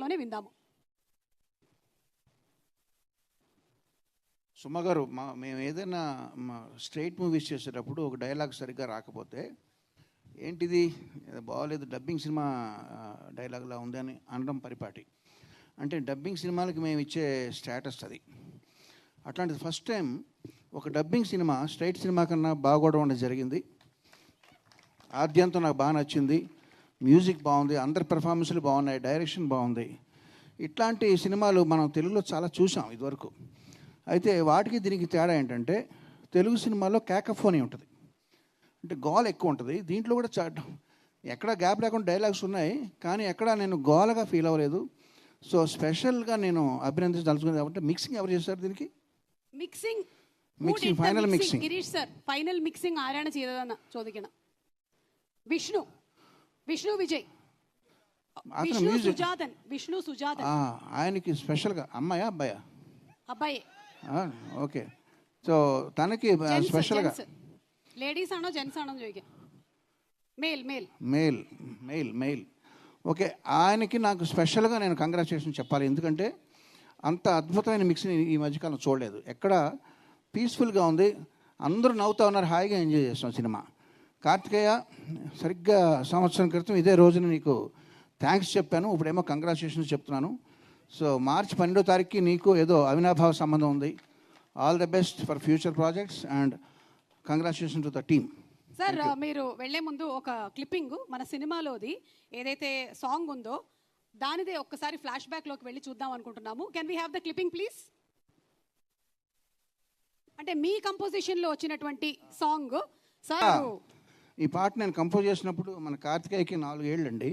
మాటల్లోనే విందాము. సుమ గారు, మేము ఏదైనా స్ట్రైట్ మూవీస్ చేసేటప్పుడు ఒక డైలాగ్ సరిగ్గా రాకపోతే ఏంటిది బాగోలేదు, డబ్బింగ్ సినిమా డైలాగ్లా ఉంది అని అనడం పరిపాటి. అంటే డబ్బింగ్ సినిమాలకి మేము ఇచ్చే స్టేటస్ అది. అట్లాంటిది ఫస్ట్ టైం ఒక డబ్బింగ్ సినిమా స్ట్రైట్ సినిమా కన్నా బాగోవడం అనేది జరిగింది. ఆద్యంతం నాకు బాగా నచ్చింది, మ్యూజిక్ బాగుంది, అందరి పెర్ఫార్మెన్స్లు బాగున్నాయి, డైరెక్షన్ బాగుంది. ఇట్లాంటి సినిమాలు మనం తెలుగులో చాలా చూసాం ఇదివరకు. అయితే వాటికి దీనికి తేడా ఏంటంటే తెలుగు సినిమాలో క్యాకఫోనీ ఉంటుంది, అంటే గోల్ ఎక్కువ ఉంటుంది. దీంట్లో కూడా ఎక్కడ గ్యాప్ లేకుండా డైలాగ్స్ ఉన్నాయి, కానీ ఎక్కడ నేను గోలగా ఫీల్ అవ్వలేదు. సో స్పెషల్గా నేను అభినందించదలుచుకున్నది కాబట్టి మిక్సింగ్ ఎవరు చేశారు దీనికి? Mixing final mixing Girish sir, final mixing ആരാണ് ചെയ്തതെന്ന് ചോദിക്കണം. വിഷ്ണു വിജയ്, വിഷ്ണു സുജാതൻ. ఆయనకి స్పెషల్గా అమ్మాయా అబ్బాయా? అబ్బాయి. ఓకే, సో తనకి స్పెషల్గా లేడీస్ ఆണോ జెంట్స్ ఆണോ ചോദിക്കാം. Male male male male male okay, ఆయనకి నాకు స్పెషల్గా నేను కంగ్రాచులేషన్ చెప్పాలి. ఎందుకంటే అంత అద్భుతమైన మిక్స్ని ఈ మధ్యకాలం చూడలేదు. ఎక్కడ పీస్ఫుల్గా ఉంది, అందరూ నవ్వుతూ ఉన్నారు, హాయిగా ఎంజాయ్ చేస్తాం సినిమా. కార్తికేయ, సరిగ్గా సంవత్సరం క్రితం ఇదే రోజున నీకు థ్యాంక్స్ చెప్పాను, ఇప్పుడేమో కంగ్రాచులేషన్స్ చెప్తున్నాను. సో మార్చి 12వ తారీఖుకి నీకు ఏదో అవినాభావ సంబంధం ఉంది. All the best for future projects and congratulation to the team. Sir, మీరు వెళ్లే ముందు ఒక క్లిప్పింగ్ మన సినిమాలోది ఏదైతే సాంగ్ ఉందో దానిదే ఒక్కసారి ఫ్లాష్ బ్యాక్ లోకి వెళ్ళి చూద్దాం అనుకుంటున్నాము. Can we have the clipping please? అంటే మీ కంపోజిషన్ లో వచ్చినటువంటి సాంగ్ సార్. ఈ పాట నేను కంపోజ్ చేసినప్పుడు మన కార్తికేయకి 4 ఏళ్ళు అండి.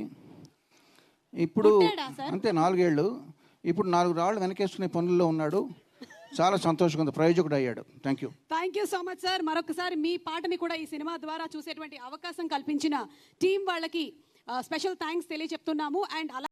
ఇప్పుడు అంతే 4 ఏళ్ళు. ఇప్పుడు 4 రాళ్ళు వెనకేసుకునే పనుల్లో ఉన్నాడు. చాలా సంతోషంగా ఉంది, ప్రయోజకుడు అయ్యాడు. Thank you so much sir. మరొకసారి మీ పాటని కూడా ఈ సినిమా ద్వారా చూసేటువంటి అవకాశం కల్పించిన టీం వాళ్ళకి స్పెషల్ థ్యాంక్స్ తెలియజెప్తున్నాము. అండ్